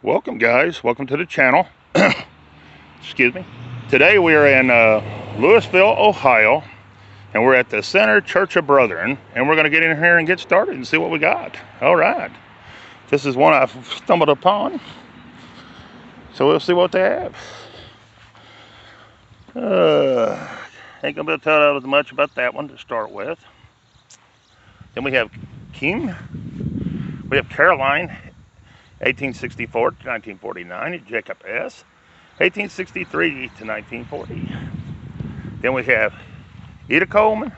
Welcome guys, welcome to the channel. Excuse me. Today we are in Louisville, Ohio, and we're at the Center Church of Brethren, and we're going to get in here and get started and see what we got. All right. This is one I've stumbled upon, so we'll see what they have. Ain't going to be able to tell you much about that one to start with. Then we have Kim. We have Caroline, 1864 to 1949, Jacob S., 1863 to 1940. Then we have Etta Coleman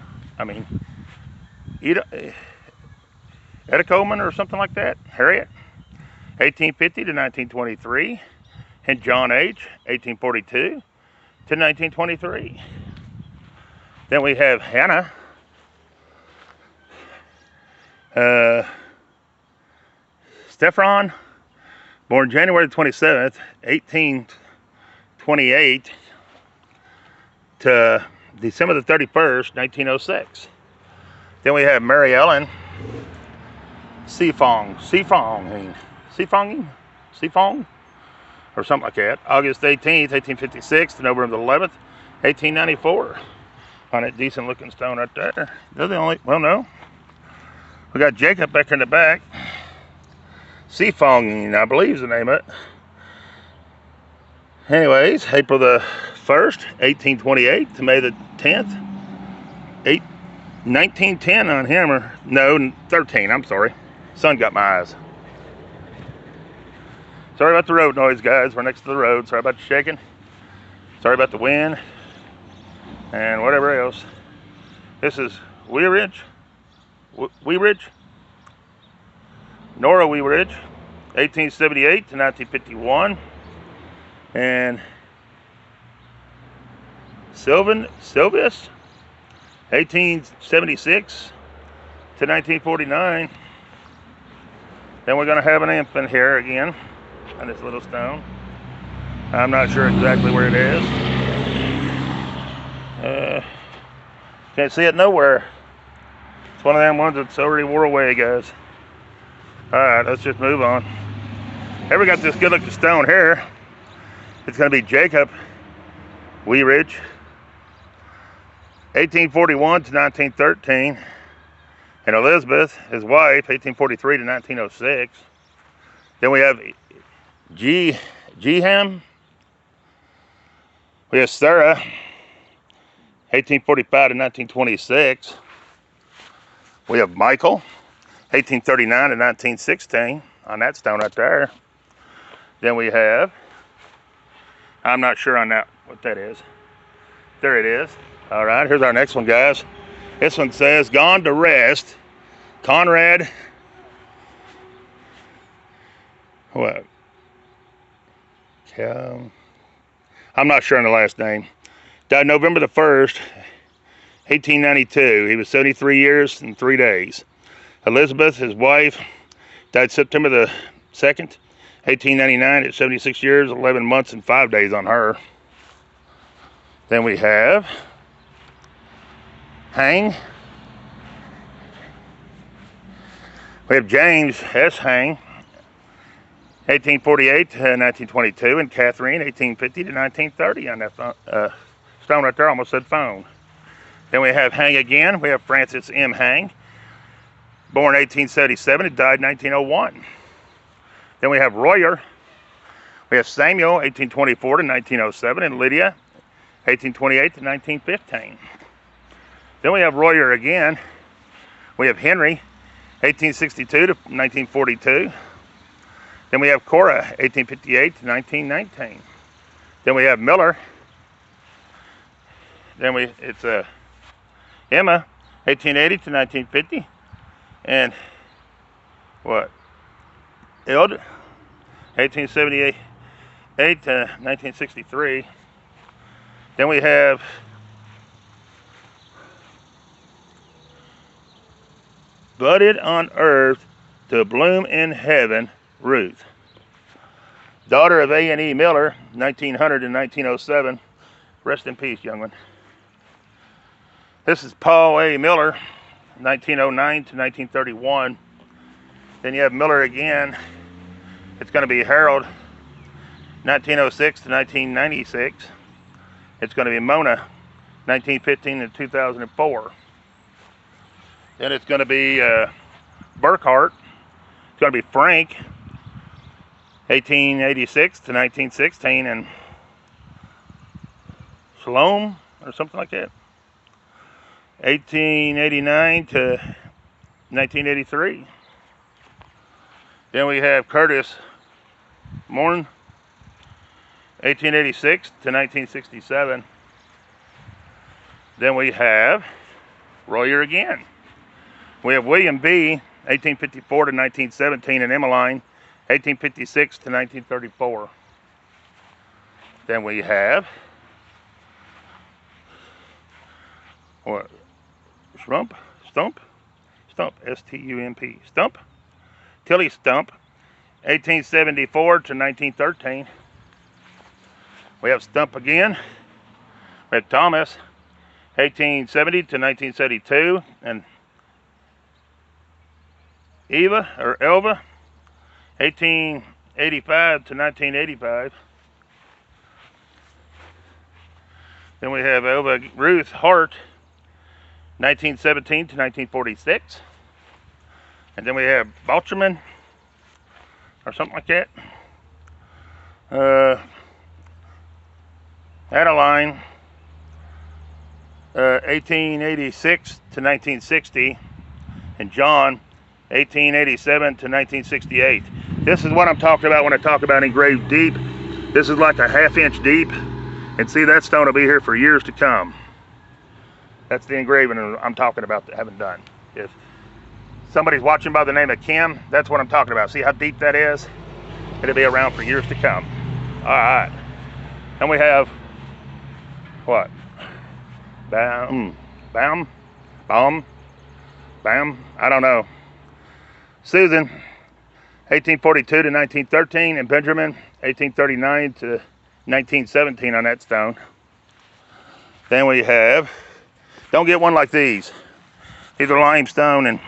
or something like that, Harriet, 1850 to 1923, and John H., 1842 to 1923. Then we have Hannah, Stefan, born January 27th, 1828 to December the 31st, 1906. Then we have Mary Ellen Seafong, or something like that. August 18th, 1856 to November 11th, 1894. On that decent looking stone right there. They're the only, well, no. We got Jacob back in the back. Seafong, I believe is the name of it. Anyways, April the 1st, 1828 to May the 10th, 1910 on him, or no, 13, I'm sorry. Sun got my eyes. Sorry about the road noise, guys. We're next to the road. Sorry about the shaking. Sorry about the wind and whatever else. This is Weeridge. Nora Weeridge, 1878 to 1951. And Sylvius, 1876 to 1949. Then we're going to have an infant here again on this little stone. I'm not sure exactly where it is. Can't see it nowhere. It's one of them ones that's already wore away, guys. Alright, let's just move on. Here we got this good looking stone here. It's going to be Jacob Weeridge, 1841 to 1913. And Elizabeth, his wife, 1843 to 1906. Then we have Jeham. We have Sarah, 1845 to 1926. We have Michael, 1839 to 1916 on that stone right there. Then we have, I'm not sure on that what that is. There it is. All right, here's our next one, guys. This one says, gone to rest, Conrad, what? I'm not sure on the last name. Died November the 1st, 1892. He was 73 years and 3 days. Elizabeth, his wife, died September the 2nd, 1899 at 76 years, 11 months and 5 days on her. Then we have Hang. We have James S. Hang, 1848 to 1922, and Catherine, 1850 to 1930 on that stone right there. I almost said phone. Then we have Hang again. We have Francis M. Hang, born 1877 and died 1901. Then we have Royer. We have Samuel, 1824 to 1907, and Lydia, 1828 to 1915. Then we have Royer again. We have Henry, 1862 to 1942. Then we have Cora, 1858 to 1919. Then we have Miller. Then it's Emma, 1880 to 1950. And what? Eld, 1878 to 1963. Then we have budded on earth to bloom in heaven, Ruth. Daughter of A&E Miller, 1900 to 1907. Rest in peace, young one. This is Paul A. Miller, 1909 to 1931. Then you have Miller again, It's going to be Harold, 1906 to 1996. It's going to be Mona, 1915 to 2004. Then it's going to be Burkhart. It's going to be Frank, 1886 to 1916, and Shalom, or something like that, 1889 to 1983. Then we have Curtis Morn, 1886 to 1967. Then we have Royer again. We have William B., 1854 to 1917, and Emmeline, 1856 to 1934. Then we have what? Stump, S-T-U-M-P, Stump, Tilly Stump, 1874 to 1913. We have Stump again. We have Thomas, 1870 to 1972, and Elva, 1885 to 1985. Then we have Elva Ruth Hart, 1917 to 1946. And then we have Balcherman, or something like that. Adeline, 1886 to 1960. And John, 1887 to 1968. This is what I'm talking about when I talk about engraved deep. This is like a ½ inch deep. And see, that stone will be here for years to come. That's the engraving I'm talking about that I haven't done. If somebody's watching by the name of Kim, that's what I'm talking about. See how deep that is? It'll be around for years to come. All right. And we have, what? Bam, I don't know. Susan, 1842 to 1913, and Benjamin, 1839 to 1917 on that stone. Then we have, don't get one like these. These are limestone, and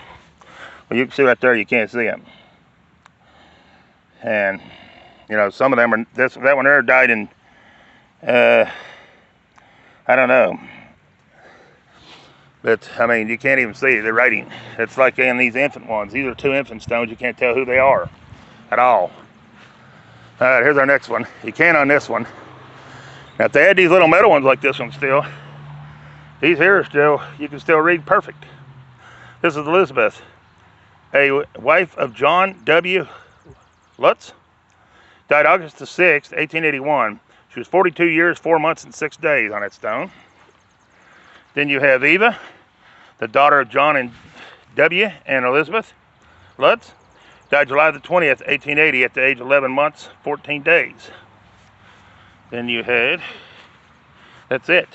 well, you can see right there, you can't see them. And, you know, some of them are, that one there died in, I don't know. But, I mean, you can't even see the writing. It's like in these infant ones. These are 2 infant stones. You can't tell who they are at all. All right, here's our next one. You can on this one. Now, if they had these little metal ones like this one still, these here are still, you can still read perfect. This is Elizabeth, a wife of John W. Lutz. Died August the 6th, 1881. She was 42 years, 4 months, and 6 days on that stone. Then you have Eva, the daughter of John and W. and Elizabeth Lutz. Died July the 20th, 1880 at the age of 11 months, 14 days. Then you had, that's it.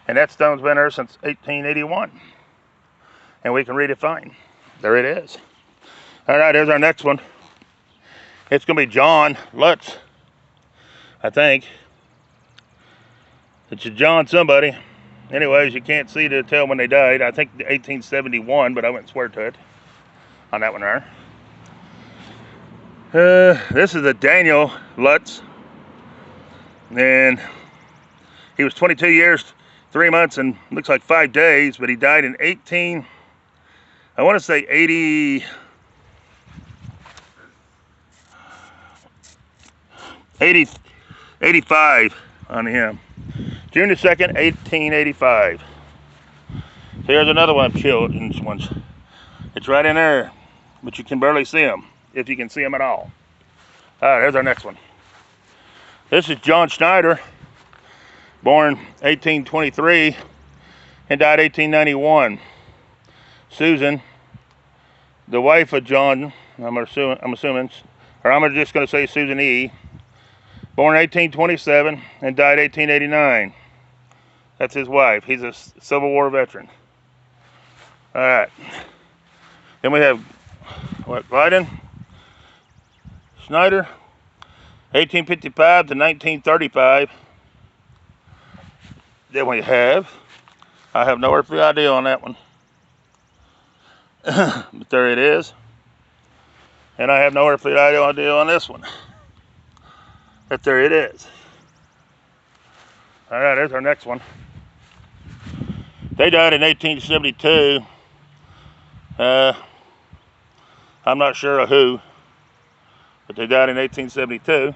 And that stone's been there since 1881. And we can read it fine. There it is. All right, here's our next one. It's going to be John Lutz, I think. It's a John somebody. Anyways, you can't see to tell when they died. I think 1871, but I wouldn't swear to it on that one there. This is a Daniel Lutz. And he was 22 years, 3 months, and looks like 5 days, but he died in 85 on him. June the 2nd, 1885. Here's another one of children's ones. It's right in there, but you can barely see them, if you can see them at all. All right, here's our next one. This is John Schneider, born 1823 and died 1891. Susan, the wife of John, I'm assuming, or I'm just going to say Susan E., born 1827 and died 1889. That's his wife. He's a Civil War veteran. All right. Then we have, what, Glyden Schneider, 1855 to 1935. Then we have, I have no earthly idea on that one. But there it is. And I have no earthly idea on this one. But there it is. All right, there's our next one. They died in 1872. I'm not sure of who, but they died in 1872.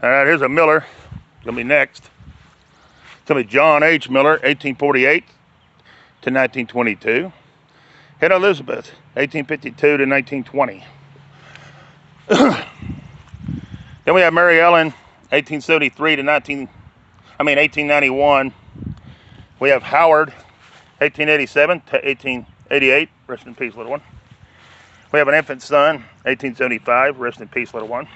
All right, here's a Miller. Gonna be next. It's gonna be John H. Miller, 1848 to 1922. Hannah Elizabeth, 1852 to 1920. Then we have Mary Ellen, 1873 to 1891. We have Howard, 1887 to 1888. Rest in peace, little one. We have an infant son, 1875. Rest in peace, little one.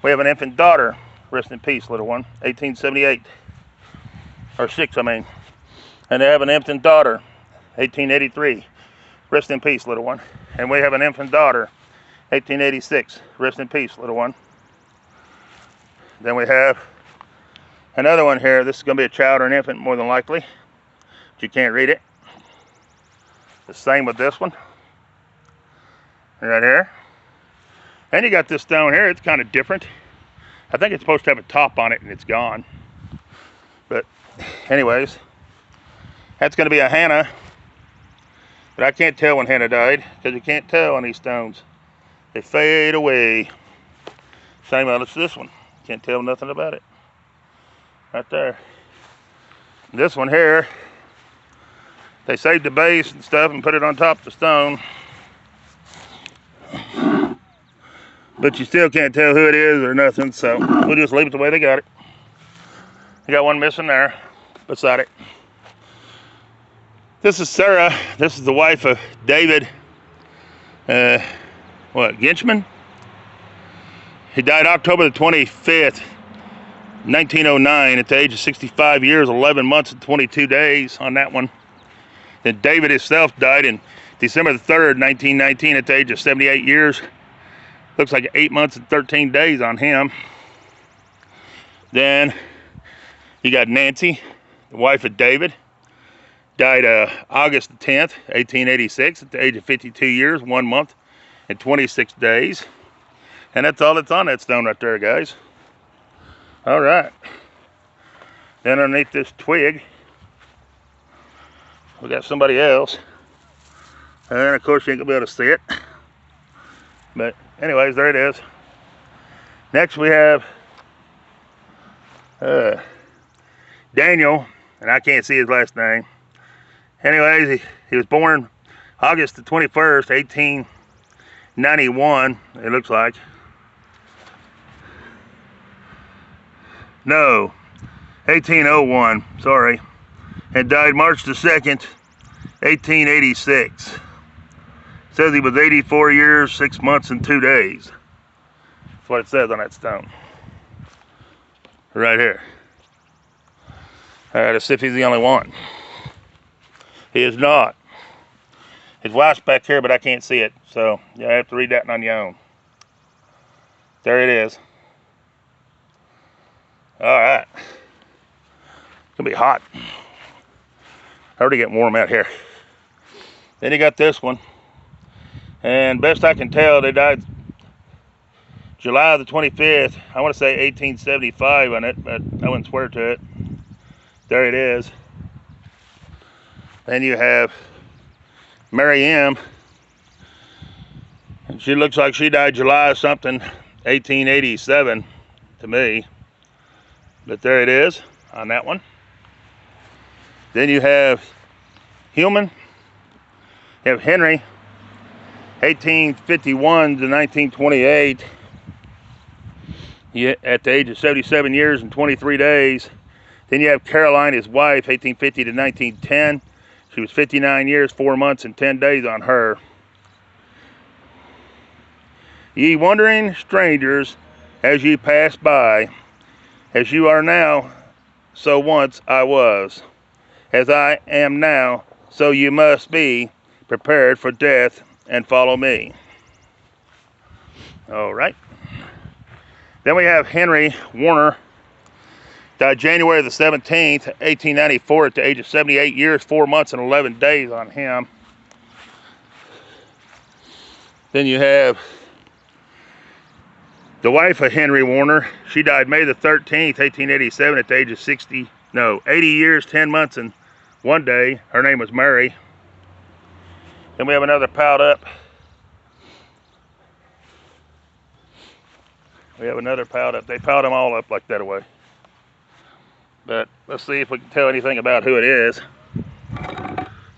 We have an infant daughter. Rest in peace, little one. 1878. Or 6, I mean. And they have an infant daughter, 1883. Rest in peace, little one. And we have an infant daughter, 1886. Rest in peace, little one. Then we have another one here. This is going to be a child or an infant, more than likely. But you can't read it. The same with this one. Right here. And you got this stone here. It's kind of different. I think it's supposed to have a top on it, and it's gone. But anyways, that's going to be a Hannah. But I can't tell when Hannah died, because you can't tell on these stones. They fade away. Same as this one. Can't tell nothing about it. Right there. This one here, they saved the base and stuff and put it on top of the stone. But you still can't tell who it is or nothing, so we'll just leave it the way they got it. You got one missing there beside it. This is Sarah. This is the wife of David, Ginchman? He died October the 25th, 1909 at the age of 65 years, 11 months and 22 days on that one. Then David himself died in December the 3rd, 1919 at the age of 78 years. Looks like 8 months and 13 days on him. Then you got Nancy, the wife of David. Died August the 10th, 1886 at the age of 52 years, 1 month and 26 days. And that's all that's on that stone right there, guys. All right. Then underneath this twig, we got somebody else. And of course you ain't gonna be able to see it. But anyways, there it is. Next we have Daniel, and I can't see his last name. Anyways, he was born August the 21st, 1891, it looks like. No, 1801, sorry. And died March the 2nd, 1886. Says he was 84 years, 6 months, and 2 days. That's what it says on that stone. Right here. All right, let's see if he's the only one. He is not. His wife's back here, but I can't see it. So you have to read that on your own. There it is. All right. It's gonna be hot. Already getting warm out here. Then you got this one. And best I can tell, they died July the 25th. I want to say 1875 on it, but I wouldn't swear to it. There it is. Then you have Mary M. And she looks like she died July something, 1887 to me. But there it is on that one. Then you have Hillman. You have Henry, 1851 to 1928. At the age of 77 years and 23 days. Then you have Caroline, his wife, 1850 to 1910. She was 59 years, 4 months, and 10 days on her. Ye wandering strangers, as ye pass by, as you are now, so once I was. As I am now, so you must be prepared for death and follow me. All right. Then we have Henry Warner. Died January the 17th, 1894 at the age of 78 years, 4 months, and 11 days on him. Then you have the wife of Henry Warner. She died May the 13th, 1887 at the age of 80 years, 10 months, and 1 day. Her name was Mary. Then we have another piled up. We have another piled up. They piled them all up like that away. But let's see if we can tell anything about who it is.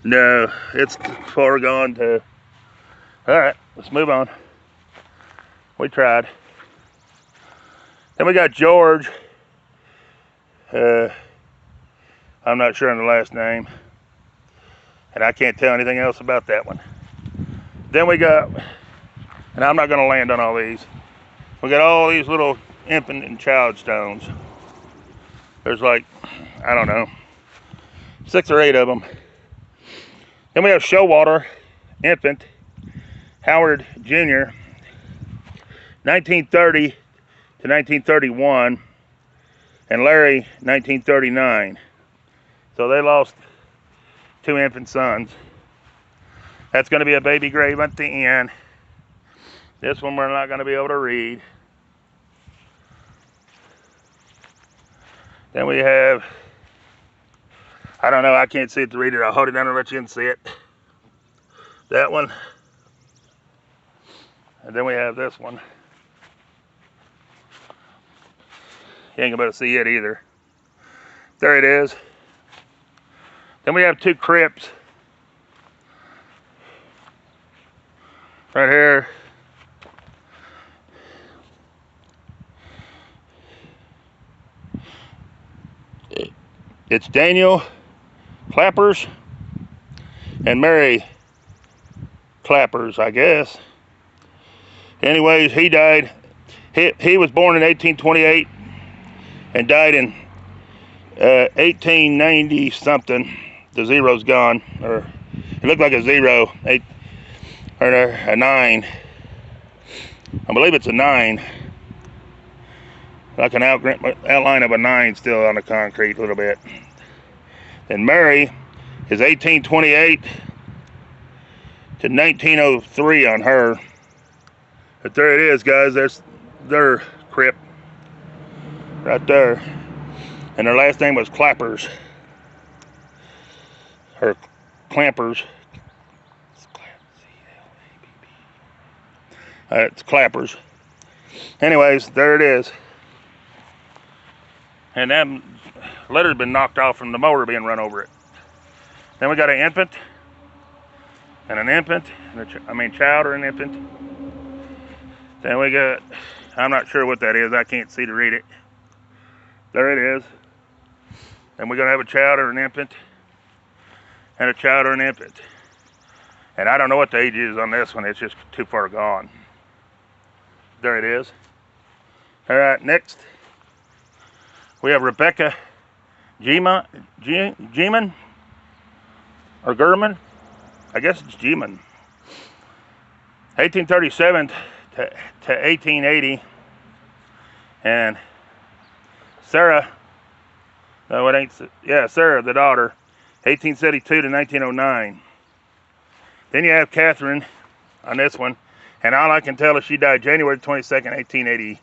No, it's far gone too. All right, let's move on. We tried. Then we got George. I'm not sure on the last name. And I can't tell anything else about that one. Then we got, and I'm not going to land on all these. We got all these little infant and child stones. There's like, I don't know, 6 or 8 of them. Then we have Showalter, infant, Howard Jr., 1930 to 1931, and Larry, 1939. So they lost 2 infant sons. That's going to be a baby grave at the end. This one we're not going to be able to read. Then we have, I don't know, I can't see it to read it. I'll hold it down and let you can see it. That one. And then we have this one. You ain't gonna be able to see it either. There it is. Then we have 2 crypts. Right here. It's Daniel Clappers and Mary Clappers, I guess. Anyways, he died. He was born in 1828 and died in 1890 something. The zero's gone, or it looked like a 0, 8 or a 9. I believe it's a 9. Like an outline of a 9 still on the concrete a little bit. And Mary is 1828 to 1903 on her. But there it is, guys. There's their crypt right there. And their last name was Clappers. Or Clampers. It's Clappers. Anyways, there it is. And that letter's been knocked off from the mower being run over it. Then we got an infant. And an infant. And child or an infant. Then we got, I'm not sure what that is. I can't see to read it. There it is. And we're going to have a child or an infant. And a child or an infant. And I don't know what the age is on this one. It's just too far gone. There it is. All right, next. We have Rebecca Geman, or German. I guess it's Geman. 1837 to 1880. And Sarah, no it ain't, yeah, Sarah, the daughter, 1872 to 1909. Then you have Catherine on this one. And all I can tell is she died January 22nd, 1880.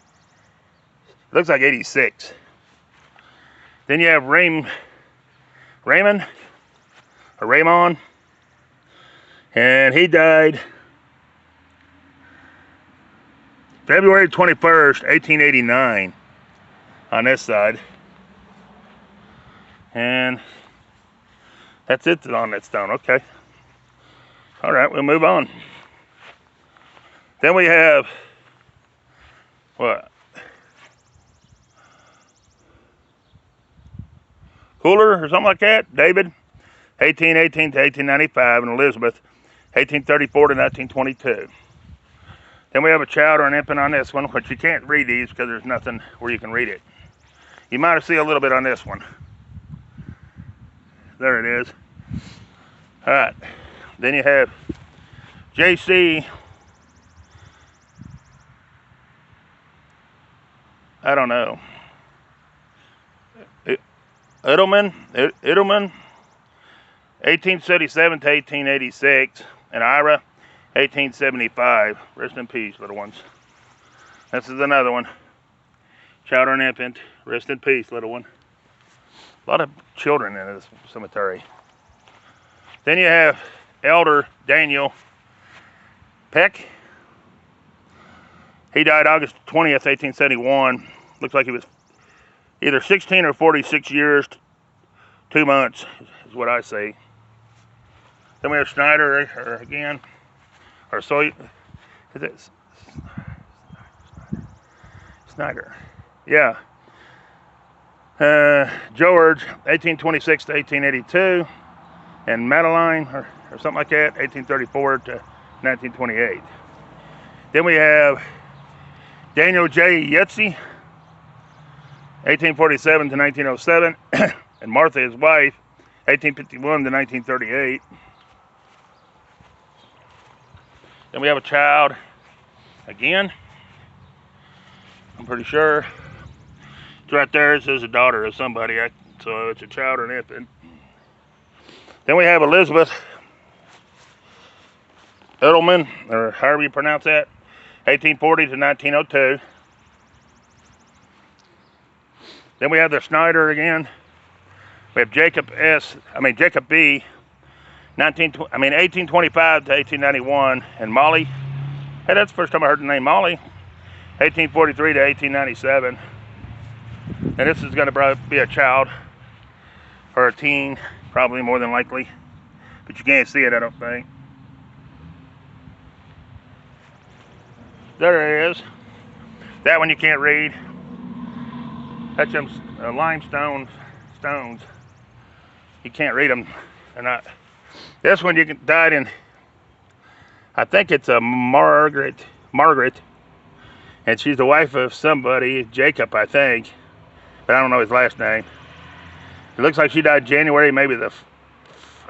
Looks like 86. Then you have Raymond, or Raymond. And he died February 21st, 1889 on this side. And that's it on that stone. Okay. All right, we'll move on. Then we have, what? Cooler or something like that. David, 1818 to 1895, and Elizabeth, 1834 to 1922. Then we have a child or an infant on this one, which you can't read these because there's nothing where you can read it. You might see a little bit on this one. There it is. All right. Then you have J.C. I don't know. Edelman, 1877 to 1886, and Ira, 1875. Rest in peace, little ones. This is another one. Child or an infant. Rest in peace, little one. A lot of children in this cemetery. Then you have Elder Daniel Peck. He died August 20th, 1871. Looks like he was either 16 or 46 years, 2 months is what I say. Then we have Schneider again, or so. Is it Snyder? Yeah. George, 1826 to 1882, and Madeline, or something like that, 1834 to 1928. Then we have Daniel J. Yetzi, 1847 to 1907, and Martha, his wife, 1851 to 1938. Then we have a child again. I'm pretty sure it's right there. It says a daughter of somebody, so it's a child or an infant. Then we have Elizabeth Edelman, or however you pronounce that, 1840 to 1902. Then we have the Schneider again. We have Jacob B, 1825 to 1891, and Molly. Hey, that's the first time I heard the name Molly. 1843 to 1897. And this is going to probably be a child or a teen, probably more than likely. But you can't see it, I don't think. There it is. That one you can't read. That's them limestone stones. You can't read them. They're not. This one died in, I think it's a Margaret, and she's the wife of somebody, Jacob, I think, but I don't know his last name. It looks like she died January, maybe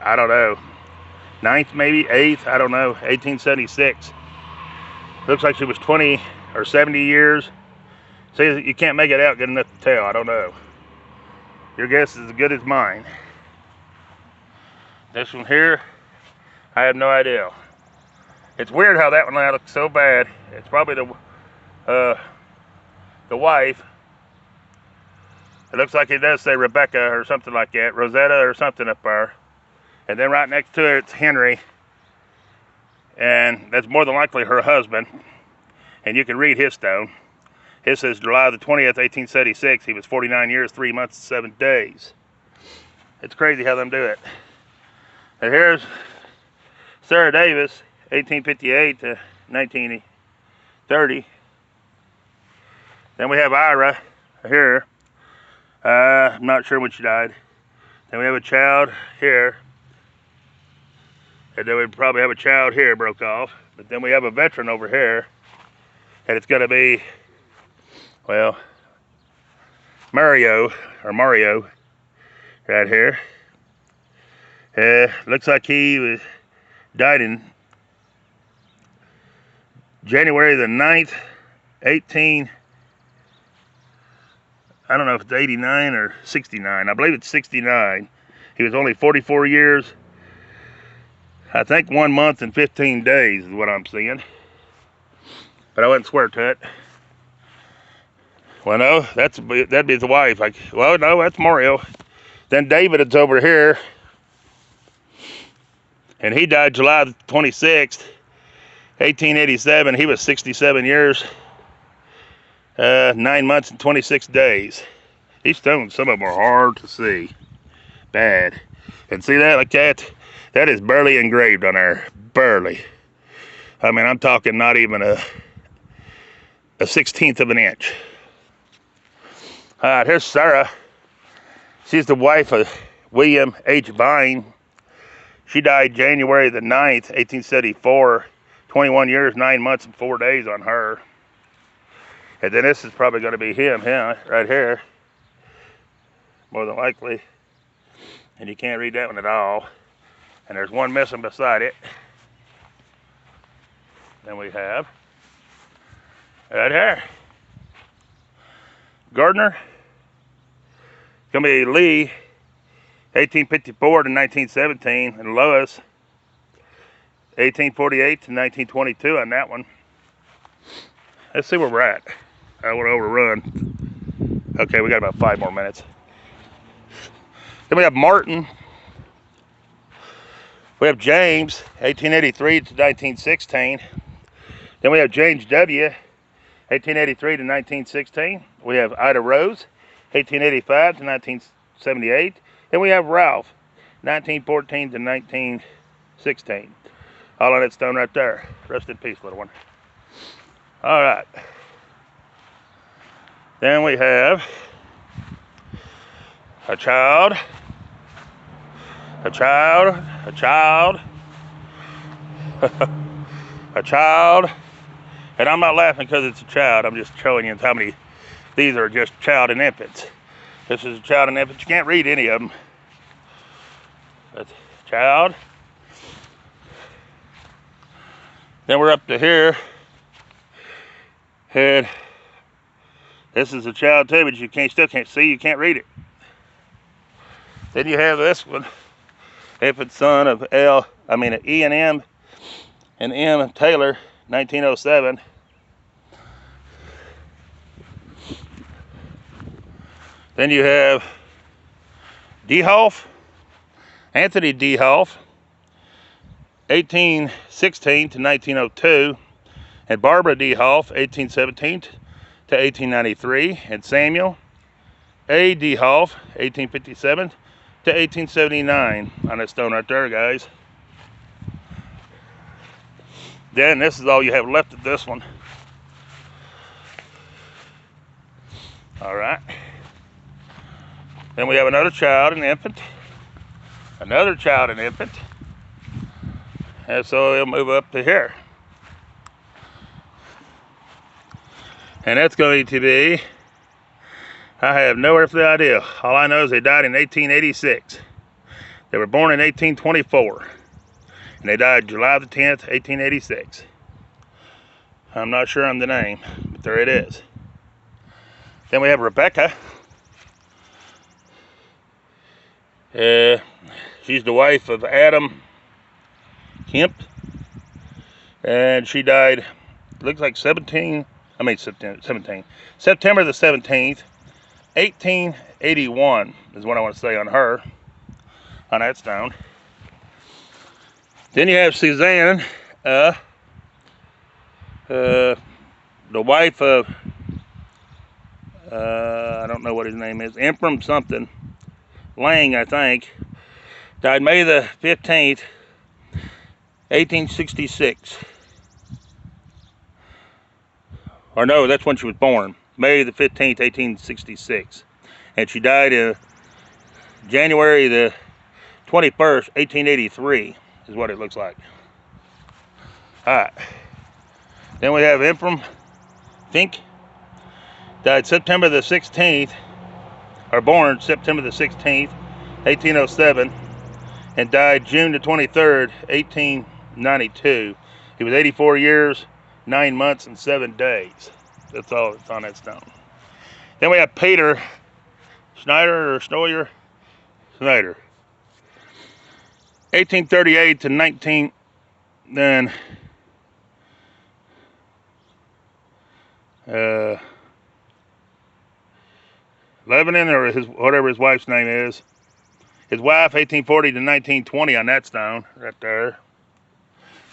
I don't know, 9th, maybe 8th, I don't know, 1876. Looks like she was 20 or 70 years. See, you can't make it out good enough to tell, I don't know. Your guess is as good as mine. This one here, I have no idea. It's weird how that one looks so bad. It's probably the wife. It looks like it does say Rebecca or something like that, Rosetta or something up there. And then right next to it, it's Henry. And that's more than likely her husband. And you can read his stone. His says July the 20th, 1876. He was 49 years, 3 months, 7 days. It's crazy how them do it. And here's Sarah Davis, 1858 to 1930. Then we have Ira here. I'm not sure when she died. Then we have a child here. And then we probably have a child here broke off. But then we have a veteran over here. And it's going to be, well, Mario right here. Looks like he died in January the 9th, I don't know if it's 89 or 69. I believe it's 69. He was only 44 years. I think 1 month and 15 days is what I'm seeing. But I wouldn't swear to it. Well, no, that'd be the wife. Well, no, that's Mario. Then David is over here. And he died July 26th, 1887. He was 67 years, 9 months and 26 days. These stones, some of them are hard to see. Bad. And see that, like that? That is barely engraved on there. Barely. I mean, I'm talking not even a 1/16 of an inch. All right, here's Sarah. She's the wife of William H. Vine. She died January the 9th, 1874. 21 years, 9 months, and 4 days on her. And then this is probably going to be him, right here. More than likely. And you can't read that one at all. And there's one missing beside it. Then we have, right here, Gardner. It's going to be Lee, 1854 to 1917, and Lois, 1848 to 1922 on that one. Let's see where we're at. I want to overrun. Okay, we got about 5 more minutes. Then we have Martin. We have James, 1883 to 1916. Then we have James W., 1883 to 1916. We have Ida Rose, 1885 to 1978. And we have Ralph, 1914 to 1916. All on that stone right there. Rest in peace, little one. All right. Then we have a child, a child, a child, a child. And I'm not laughing because it's a child. I'm just showing you how many. These are just child and infants. This is a child and infant. You can't read any of them. That's child. Then we're up to here. And this is a child too, but you still can't see. You can't read it. Then you have this one. Infant son of E and M Taylor, 1907. Then you have Dehoff, Anthony Dehoff, 1816 to 1902, and Barbara Dehoff, 1817 to 1893, and Samuel A. Dehoff, 1857 to 1879 on that stone right there, guys. Then this is all you have left of this one. All right. Then we have another child and infant, another child and infant, and so we'll move up to here. And that's going to be, I have no earthly idea. All I know is they died in 1886. They were born in 1824. And they died July the 10th, 1886. I'm not sure on the name, but there it is. Then we have Rebecca. She's the wife of Adam Kemp. And she died, looks like September the 17th, 1881 is what I want to say on her, on that stone. Then you have Suzanne, the wife of, I don't know what his name is, Ephraim something, Lang, I think, died May the 15th, 1866. Or no, that's when she was born, May the 15th, 1866. And she died January the 21st, 1883, is what it looks like. All right. Then we have Ephraim Fink, died September the 16th, or born September the 16th, 1807, and died June the 23rd, 1892. He was 84 years, 9 months, and 7 days. That's all that's on that stone. Then we have Peter Schneider, or Schneider, 1838 to 19, then 11, or whatever his wife's name is. His wife, 1840 to 1920 on that stone right there.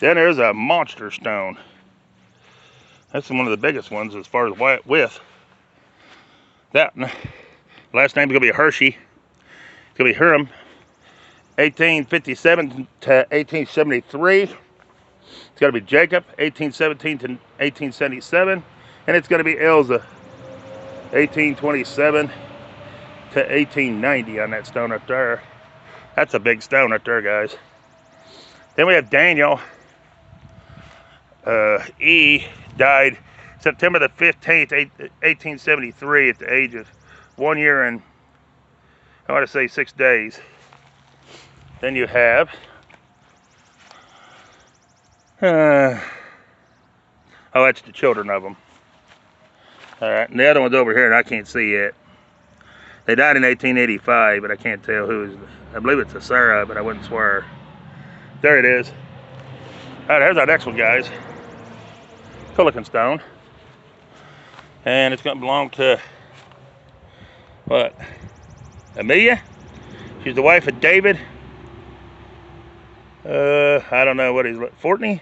Then there's a monster stone. That's one of the biggest ones as far as width. That last name's gonna be Hershey. It's gonna be Hiram, 1857 to 1873. It's gonna be Jacob, 1817 to 1877, and it's gonna be Elza, 1827 to 1890 on that stone up there. That's a big stone up there, guys. Then we have Daniel. E died September the 15th, 1873 at the age of 1 year and, I want to say, 6 days. Then you have oh, that's the children of them. All right, and the other one's over here and I can't see it. They died in 1885, but I can't tell who is. I believe it's a Sarah, but I wouldn't swear. There it is. All right, here's our next one, guys. Pelican stone. And it's going to belong to, what, Amelia? She's the wife of David. I don't know what he's, Fortney?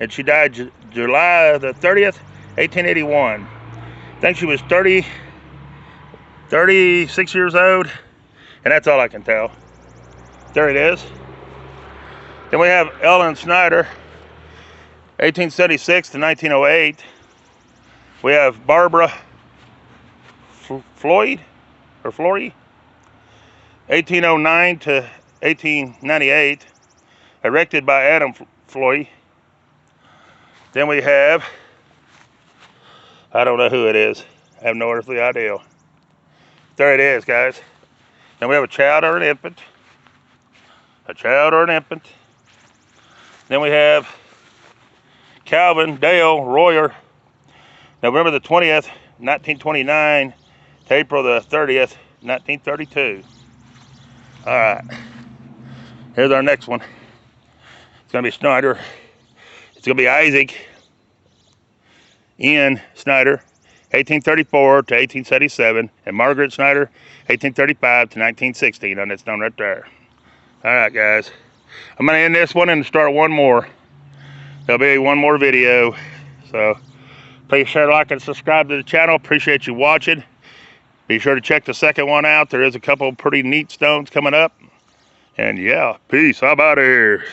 And she died July the 30th, 1881. I think she was 36 years old. And that's all I can tell. There it is. Then we have Ellen Snyder, 1876 to 1908. We have Barbara Floyd, 1809 to 1898, erected by Adam Floyd. Then we have, I don't know who it is. I have no earthly idea. There it is, guys. Then we have a child or an infant. A child or an infant. Then we have Calvin Dale Royer, November the 20th, 1929 to April the 30th, 1932. All right, here's our next one. It's gonna be Snyder. It's gonna be Isaac N. Snyder, 1834 to 1877, and Margaret Snyder, 1835 to 1916 on that stone right there. All right, guys. I'm gonna end this one and start one more. There'll be one more video. So please share, like, and subscribe to the channel. Appreciate you watching. Be sure to check the second one out. There is a couple pretty neat stones coming up. And yeah, peace. How about here?